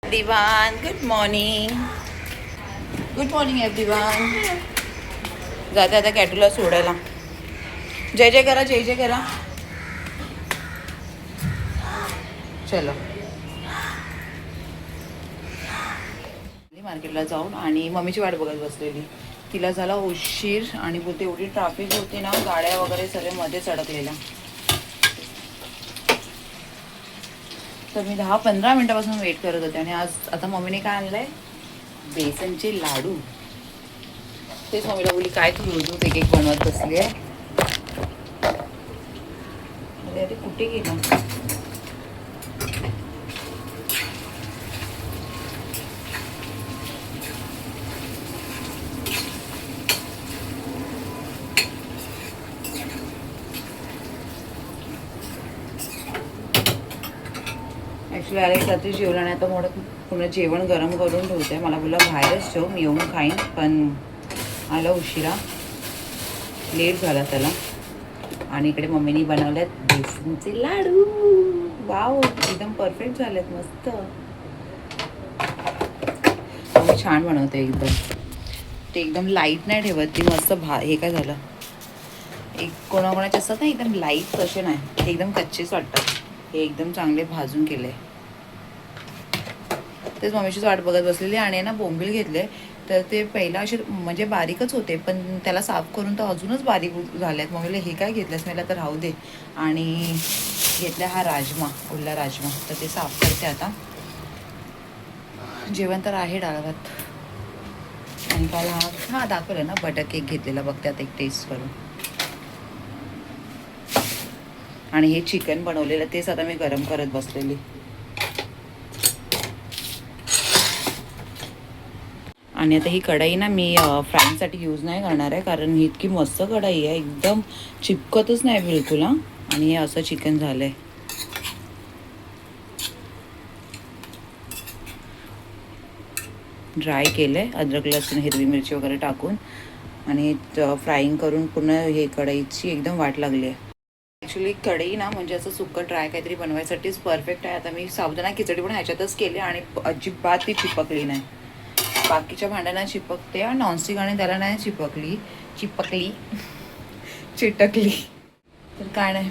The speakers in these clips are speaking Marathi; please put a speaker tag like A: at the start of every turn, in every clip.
A: Everyone good morning. Good morning everyone. जाते आता कॅटूला सोडायला. जय जय करा, जय जय करा. चलो मार्केटला जाऊन आणि मम्मीची वाट बघत बसलेली. तिला झाला उशीर आणि बोलते एवढी ट्रॅफिक होती ना, गाड्या वगैरे सगळे मध्येच अडकलेल्या. तर मी 10-15 मिनटापासून वेट करत होते आणि आता मम्मीने काय आणलंय, बेसनचे लाडू. तेच मम्मीला बोलली काय तू रोज एक एक बनवत बसली आहे. अरे कुठे गेला. ॲक्च्युली अरे रात्री जेवलं नाही तर मोठं पुन्हा जेवण गरम करून ठेवते. मला बोलला बाहेरच ठेव, मी येऊन खाईन. पण आला उशिरा, लेट झाला त्याला. आणि इकडे मम्मीने बनवल्यात बेसनचे लाडू. वाव, एकदम परफेक्ट झालेत, मस्त. मम्मी छान बनवते एकदम. ते एकदम लाईट नाही ठेवत ती, मस्त हे काय झालं, एक कोणाकोणाचे असतात ना एकदम लाईट, तसे नाही, ते एकदम कच्चेच वाटतात. हे एकदम चांगले भाजून केले. तेच मम्मीचीच वाट बघत बसलेली. आणि ना बोंबील घेतले तर ते पहिला असे म्हणजे बारीकच होते, पण त्याला साफ करून तर अजूनच बारीक झाल्यात. मम्मीला हे काय घेतलंस, मला तर राहू दे. आणि घेतला हा राजमा, ओला राजमा, तर ते साफ करते आता. जेवण तर आहे डाळ भात. आणि काल हा दाखवलं ना बटर केक घेतलेला, बघते आता एक टेस्ट करून. आणि हे चिकन बनवलेलं तेच आता मी गरम करत बसलेली. आणि आता ही कढाई ना मी फ्राईंगसाठी यूज नाही करणार आहे, कारण ही इतकी मस्त कढाई आहे, एकदम चिपकतच नाही बिलकुल. आणि हे असं चिकन झालं आहे. ड्राय केलं आहे अद्रक लसूण हिरवी मिरची वगैरे टाकून. आणि फ्राईंग करून पुन्हा हे कढईची एकदम वाट लागली आहे. ॲक्च्युली कढई ना म्हणजे असं सुक्कं ड्राय काहीतरी बनवायसाठीच परफेक्ट आहे. आता मी साबुदाणा खिचडी पण ह्याच्यातच केली आणि अजिबात ती चिपकली नाही. बाकीच्या भांड्यांना चिपकते, नॉनस्टिक आणि त्याला नाही चिटकली. तर काय नाही,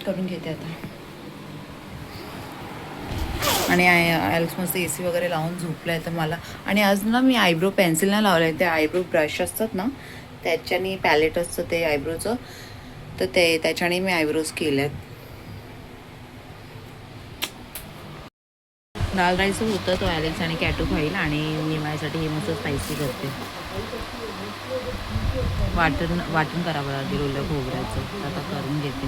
A: करून घेते आता. आणि ॲलेक्स मस्त AC वगैरे लावून झोपलं आहे तर मला. आणि आज ना मी आयब्रो पेन्सिल नाही लावलं आहे, ते आयब्रो ब्रश असतात ना त्याच्याने, पॅलेट असतं ते आयब्रोचं, तर त्याच्याने मी आयब्रोज केल्यात. दाल राईस होतं, तो ॲलेक्स आणि कॅटू खाईल. आणि मी माझ्यासाठी हे मस्त स्पायसी करते. वाटण करावं लागेल ओलं खोबऱ्याचं, आता करून घेते.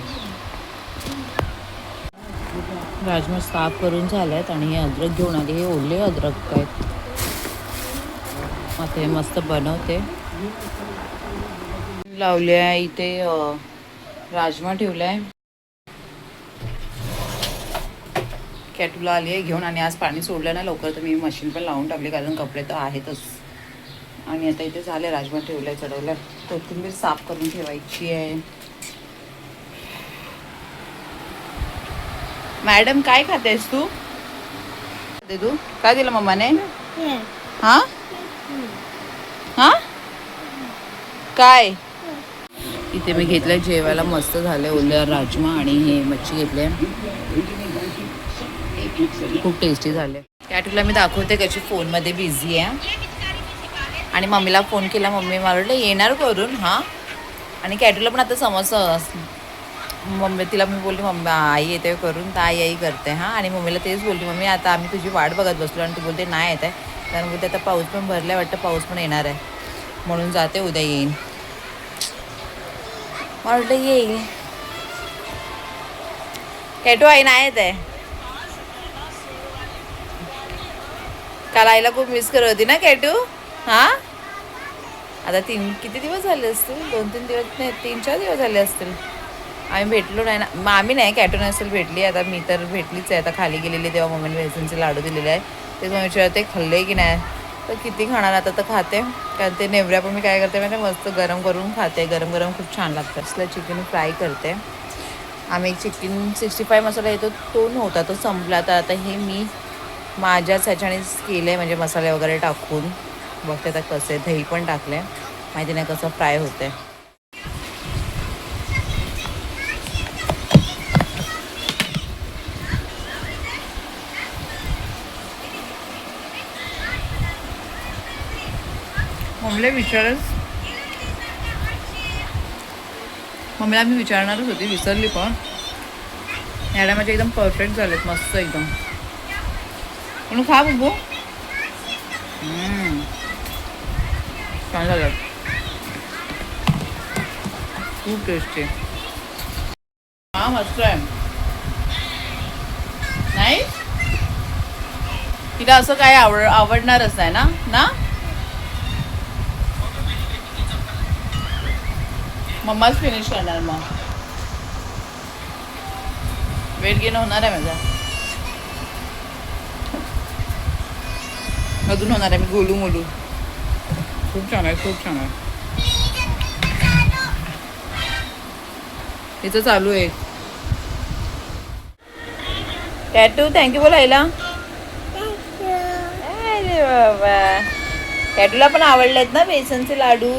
A: राजमा साफ करून झाल्यात आणि हे अद्रक घेऊन आली. हे ओले अद्रक काय, आता हे मस्त बनवते. लावले आहे इथे, राजमा ठेवलाय. कॅटूला आली आहे घेऊन. आणि आज पाणी सोडलं ना लवकर, तर मी मशीन पण लावून टाकली, कारण कपडे तर आहेतच. आणि आता इथे झाले, राजमा ठेवलाय, चढवलाय. कोथिंबीर साफ करून ठेवायची आहे. मॅडम काय खातेस तू, काय दिलं मम्माने? हा हा काय? इथे मी घेतलंय जेवायला, मस्त झालंय ओल्या राजमा आणि हे मच्छी घेतले, खूप टेस्टी झाले. कॅटूला मी दाखवते कशी फोनमध्ये बिझी आहे. आणि मम्मीला फोन केला, मम्मी मला वाटलं येणार करून. हां, आणि कॅटूला पण आता समजतं. मम्मी तिला मी बोलली मम्मी आई येते करून, तर आई करते. हां, आणि मम्मीला तेच बोलली, मम्मी आता आम्ही तुझी वाट बघत बसलो. आणि ती बोलते नाही येत आहे, कारण बोलते आता पाऊस पण भरला आहे वाटतं, पाऊस पण येणार आहे, म्हणून जाते, उद्या येईन. मला वाटलं येईल. कॅटू आई नाही येत आहे. काल आईला खूप मिस करत होती ना कॅटू. हां, आता किती दिवस झाले असतील, 2-3 दिवस नाही, 3-4 दिवस झाले असतील आम्ही भेटलो नाही ना. मग आम्ही नाही, कॅटून असेल भेटली. आता मी तर भेटलीच आहे. आता खाली गेलेली तेव्हा मम्मीने बेसनचे लाडू दिलेले आहे, ते मग विचारते खाल्ले की नाही, तर किती खाणार, आता तर खाते. कारण ते नेवऱ्या पण मी काय करते म्हणजे मस्त गरम करून खाते, गरम गरम खूप छान लागतं. असलं चिकन फ्राय करते. आम्ही एक चिकन 65 मसाला येतो तो नव्हता, तो संपला. तर आता हे मी माझ्याच ह्याच्यानेच केलं आहे, म्हणजे मसाले वगैरे टाकून. बघते आता कसं आहे. दही पण टाकलं आहे, माहिती नाही कसं फ्राय होतं आहे. मम्मीला मम्मीला मी विचारणारच होती, विसरली पण. ह्याला माझे एकदम परफेक्ट झालेत, मस्त एकदम. म्हणून खा बघू. छान झालं, खूप टेस्टी. हा मस्त आहे. नाही तिला असं काय आवडणारच नाही ना ना. मम्माच फिनिश करणार मग. वेट गेन होणार आहे माझा, अजून होणार आहे. मी गोलू मोलू. खूप छान आहे, खूप छान आहे. तिचं चालू आहे. टॅटू थँक्यू बोलायला. अरे बाबा, टॅटूला पण आवडलेत ना बेसनचे लाडू.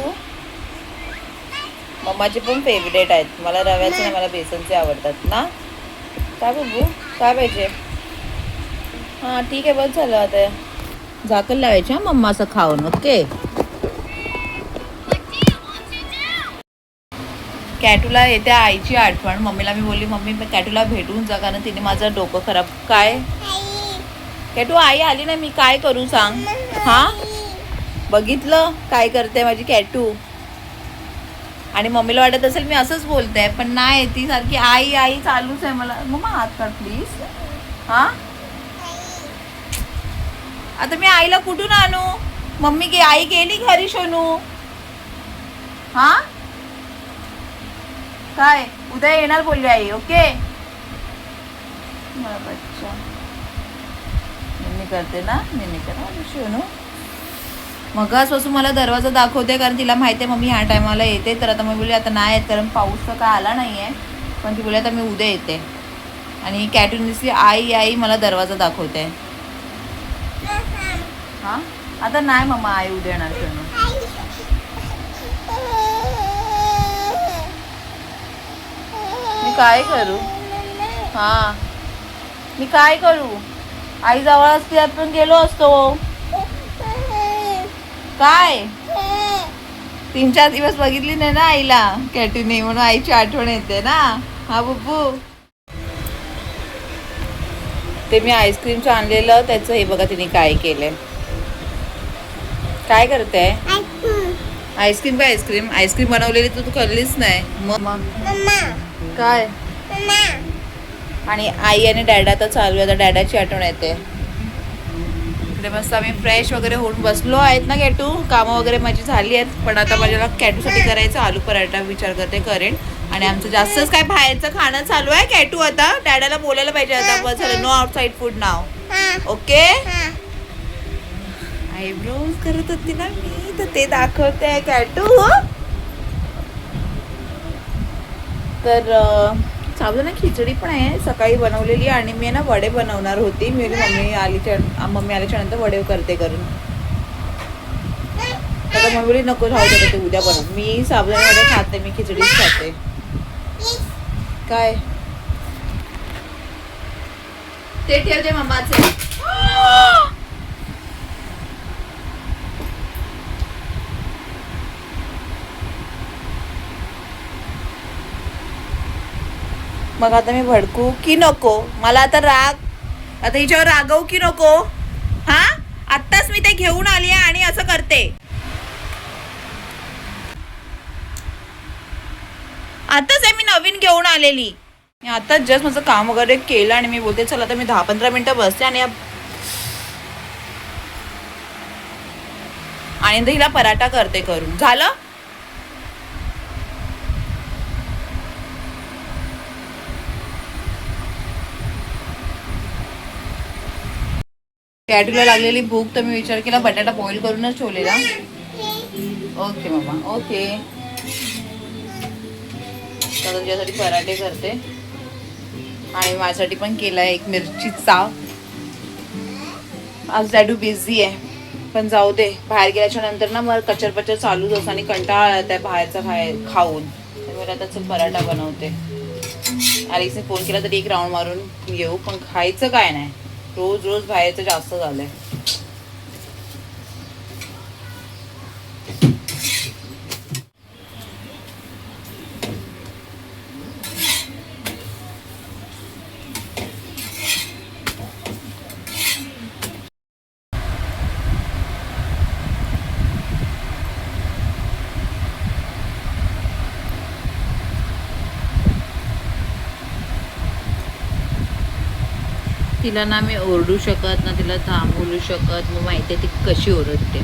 A: मम्माचे पण फेवरेट आहेत. मला रव्याचे नाही, मला बेसनचे आवडतात ना. काय बघू, काय पाहिजे. हां ठीक आहे, बस झालं आता. झाकण लावायचे हा मम्मा असं खाऊन. ओके. कॅटूला येते आईची आठवण. मम्मीला मी बोलली मम्मी कॅटूला भेटून जा, कारण तिने माझं डोकं खराब. काय कॅटू, आई आली ना, मी काय करू सांग. हा बघितलं काय करते माझी कॅटू. आणि मम्मीला वाटत असेल मी असंच बोलते, पण नाही, ती सारखी आई आई चालूच आहे. मला मम्मा हात काढ प्लीज. हा आता मी आईला कुठून आणू. मम्मी आई गेली घरी शोनू. हा काय उद्या येणार बोलली आई. ओके. मला बच्चा मी करते ना, मी करा शोनू. मगाचपासून मला दरवाजा दाखवते, कारण तिला माहिती आहे मम्मी ह्या टायमाला येते. तर आता मी बोलली आता नाही येत, कारण पाऊस तर काय आला नाही आहे. पण ती बोलली आता मी उद्या येते. आणि कॅटून आई आई मला दरवाजा दाखवते. हां आता नाही मम्मा, आई उद्या येणार शोनू. मी काय करू. हां मी काय करू. आई जवळ असते आपण गेलो असतो. काय 3-4 दिवस बघितली नाही ना आईला कॅटूने, म्हणून आईची आठवण येते ना. हा बुब्बू. ते मी आईस्क्रीमचं आणलेलं, त्याचं हे बघा तिने काय केलंय. काय करते. आईस्क्रीम काय आईस्क्रीम बनवलेली तू खाल्लीच नाही. मग काय. आणि आई आणि डॅडा तर चालू आहे. आता डॅडाची आठवण येते. इकडे मस्त आम्ही फ्रेश वगैरे होऊन बसलो आहेत ना. कॅटू कामं वगैरे माझी झाली आहेत, पण आता माझ्याला कॅटूसाठी करायचं आलू पराठा विचार करते करेन. आणि आमचं जास्तच काय बाहेरचं खाणं चालू आहे. कॅटू आता डॅडाला बोलायला पाहिजे आता, बस झालं, नो आउटसाईड फूड नाव. ओके. आयब्रोज करत होती ना मी, तर ते दाखवते कॅटू. तर साबुदाणा खिचडी पण आहे सकाळी बनवलेली, आणि मी ना वडे बनवणार होती. मी मम्मी आल्याच्या नंतर वडे करते करून. आता मम्मी बोलली नको राहू दे, ते उद्या बनव. मी साबुदाणा वडे खाते, मी खिचडीच खाते. काय ते ठेवते मम्माचे. मग आता मी भडकू की नको. मला आता आता हिच्यावर रागवू की नको. हा आत्ताच मी ते घेऊन आली आहे आणि असं करते. आताच आहे मी नवीन घेऊन आलेली. मी आताच जस्ट माझं काम वगैरे केलं आणि मी बोलते चला आता मी 10-15 मिनिटं बसते आणि हिला पराठा करते करून. झालं. कॅटूला लागलेली भूक, तर मी विचार केला बटाटा बॉईल करूनच ठेवलेला. Okay mamma okay. तर तुझ्यासाठी पराठे करते आणि माझ्यासाठी पण केला एक मिरचीचा. आज डॅडू बिझी आहे, पण जाऊ दे. बाहेर गेल्याच्या नंतर ना मग कचर पचर चालूच असतं आणि कंटाळा येत आहे बाहेरचं खाऊन. त्यामुळे आता चल पराठा बनवते. ॲलेक्सने फोन केला तरी एक राऊंड मारून येऊ, पण खायचं काय नाही. रोज रोज बाहेरचं जास्त झालंय. तिला ना मी ओरडू शकत ना तिला थांबवू शकत. मग माहिती आहे ती कशी ओरडते.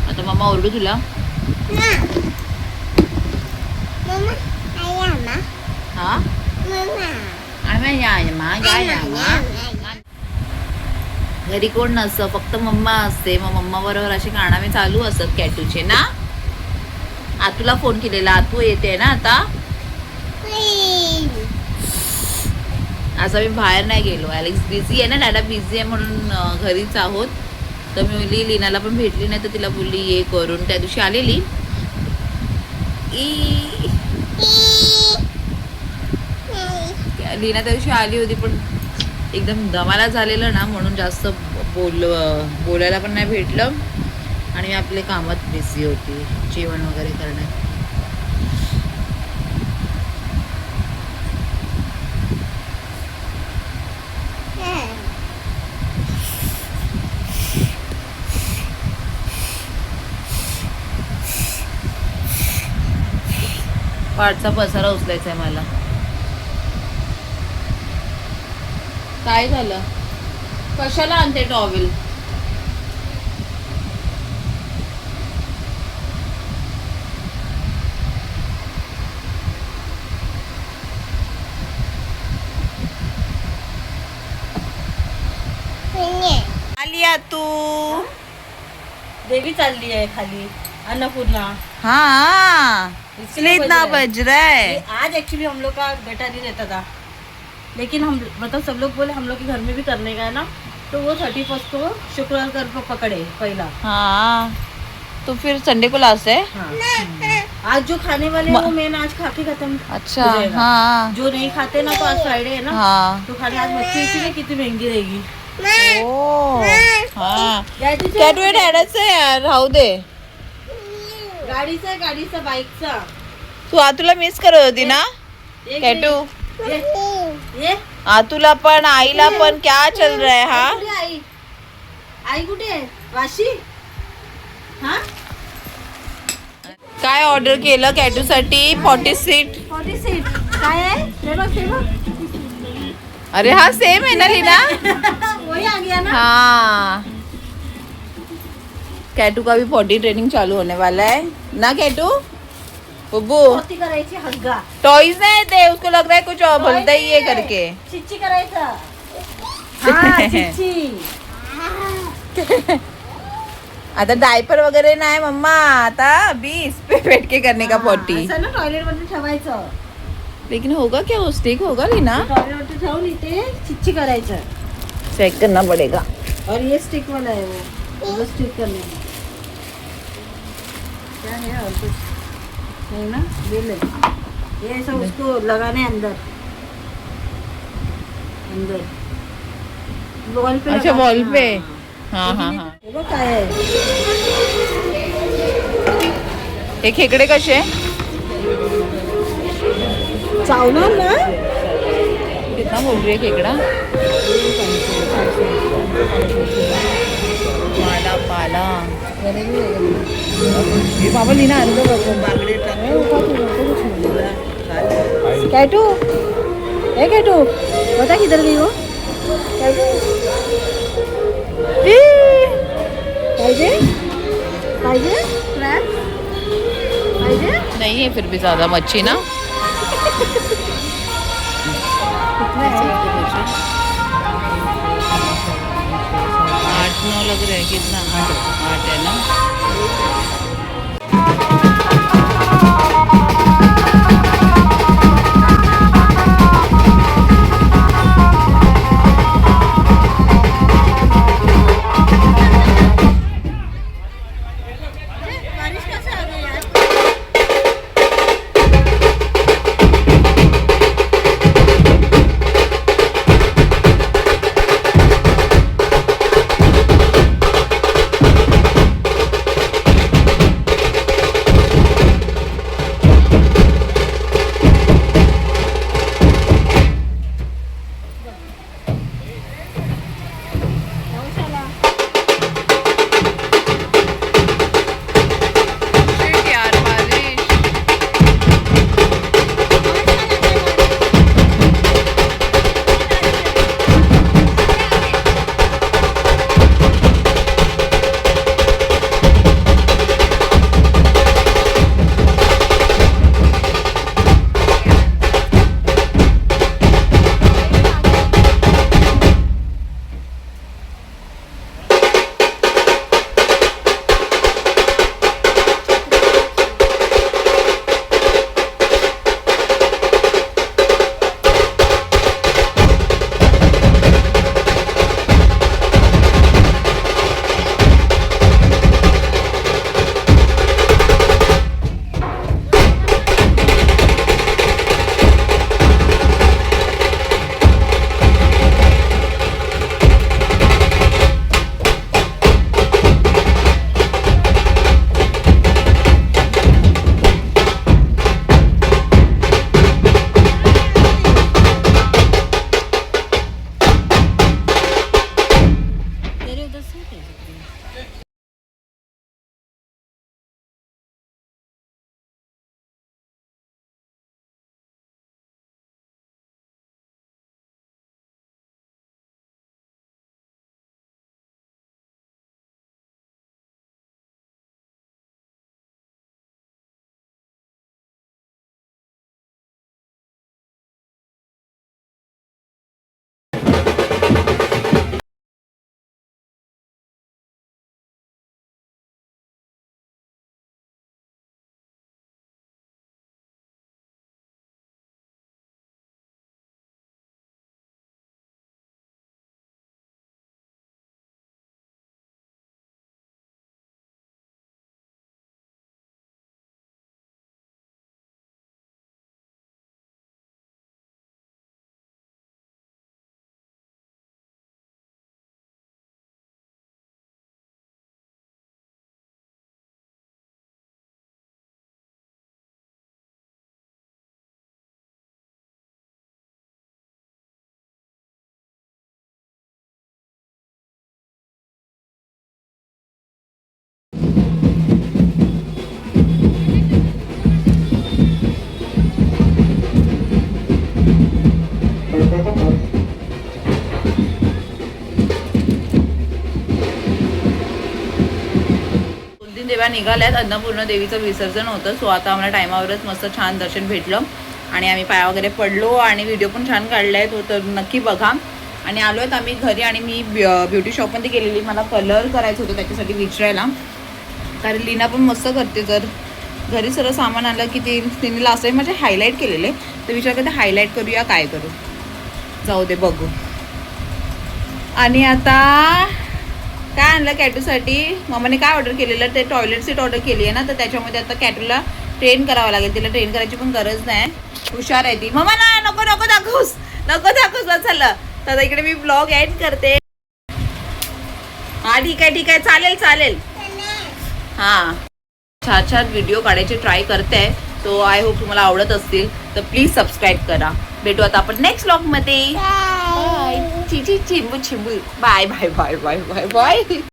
A: आता मम्मा ओरडू तुला? हा घरी कोण नसतं, फक्त मम्मा असते. मग मम्मा बरोबर असे कारणामे चालू असतात कॅटूचे ना. आतूला फोन केलेला, आतू येते ना आता. असं मी बाहेर नाही गेलो. ॲलेक्स बिझी आहे ना, डॅडा बिझी आहे म्हणून घरीच आहोत. तर मी बोलली लीनाला पण भेटली नाही, तर तिला बोलली ये करून. त्या दिवशी आलेली लीना त्या दिवशी आली होती, पण एकदम दमाला झालेलं ना, म्हणून जास्त बोलायला पण नाही भेटलं. आणि मी आपले कामात बिझी होती, जेवण वगैरे करण्यात. पाठचा पसारा उचलायचा आहे मला. काय झालं? कशाला आणते टॉवेल? आलिया तू
B: देवी चालली आहे खाली अन्नपूर्णा.
A: हाँ इसलिए इतना बज रहा है.
B: आज एक्चुअली हम लोग का बेटा नहीं रहता था, लेकिन हम मतलब सब लोग बोले हम लोग के घर में भी करने का है ना, तो वो 31 को शुक्रवार कर पकड़े पहला.
A: हाँ तो फिर संडे को लास्ट है.
B: हाँ. आज जो खाने वाले हैं वो मैंने आज खा के खत्म.
A: अच्छा हाँ.
B: जो नहीं खाते ना तो आज फ्राइडे है ना.
A: हाँ
B: तो खाली आज मच्छी इसीलिए कितनी महंगी रहेगी.
A: ओ हाँ कॅटू हे डॅडाचं आहे यार, राहू दे.
B: गाडीचा बाईकचा.
A: तू आतूला मिस करत होती ना कॅटू.
B: ये
A: आतूला पण आईला पण क्या चल रहा है. हा
B: आई कुठे आहे? वाशी. हा
A: काय ऑर्डर केलं कॅटू साठी? 40 सीट.
B: काय आहे? हे बघ.
A: अरे हा सेम है ना लीना.
B: वही आ गया ना.
A: हाँ कैटू का भी पॉटी ट्रेनिंग चालू होने वाला है ना कैटू. बुब्बू
B: पोती करायची हग्गा.
A: टॉयज नाही ते, उसको लग रहा है कुछ और बोलता ही है करके.
B: चिच्ची करायचं. हाँ चिच्ची.
A: आता डायपर वगैरे नाही मम्मा, आता अभी इस पे बैठ के करने का पॉटी.
B: असं ना टॉयलेट मध्ये ठेवायचं.
A: लेकिन होगा क्या, वो स्टिक होगा लीना?
B: टॉयलेट मध्ये ठेवून इथे चिच्ची करायचं.
A: चेक करना पड़ेगा.
B: और ये स्टिक वाला है वो स्टिक करने में. क्या है और कुछ है ना. बिल है ये सब उसको लगाने अंदर वॉल पे.
A: अच्छा वॉल पे. हाँ हाँ हाँ.
B: वो काय आहे.
A: हे खेकडे कसे?
B: चावणार ना.
A: कितना बोल रही है खेकड़ा? पाला पाला. ये बाबा लीना अंदर रखो बागड़े
B: कैटू. ए कैटू बता किधर गई हो. पाहिजे पाहिजे पाहिजे.
A: नहीं है फिर भी ज्यादा मच्छी ना.
B: कितना है.
A: 8-9 लग रहे हैं. कितना? 8 है ना. 2-3 देव्या निघाल्यात. अन्नपूर्ण देवीचं विसर्जन होतं. सो आता आम्हाला टायमावरच मस्त छान दर्शन भेटलं आणि आम्ही पाया वगैरे पडलो आणि व्हिडिओ पण छान काढलाय तो, तर नक्की बघा. आणि आलो आहेत आम्ही घरी आणि मी ब्युटी शॉपमध्ये गेलेली. मला कलर करायचं होतं त्याच्यासाठी विचारायला, कारण लीना पण मस्त करते. जर घरी सर्व सामान आलं की तिने लास्ट टाइम माझे हायलाईट केलेले, तर विचार करते हायलाईट करूया काय करू, जाऊ दे बघू. आणि आता काय आणलं कॅटूसाठी, मम्माने काय ऑर्डर केलेलं, ते टॉयलेट सीट ऑर्डर केली आहे ना, तर त्याच्यामध्ये आता कॅटूला ट्रेन करावं लागेल. तिला ट्रेन करायची पण गरज नाही, हुशार आहे ती. मम्मा ना नको नको दाखवूस, नको दाखवूस बस झालं. तर इकडे मी ब्लॉग एंड करते. हा ठीक आहे ठीक आहे, चालेल चालेल. हां छान छान व्हिडिओ काढायचे ट्राय करते, सो आय होप तुम्हाला आवडत असतील, तर प्लीज सबस्क्राईब करा. भेटू आता आपण नेक्स्ट व्लॉगमध्ये. बाय. चिची चिंबू चिंबू. Bye bye bye bye bye bye.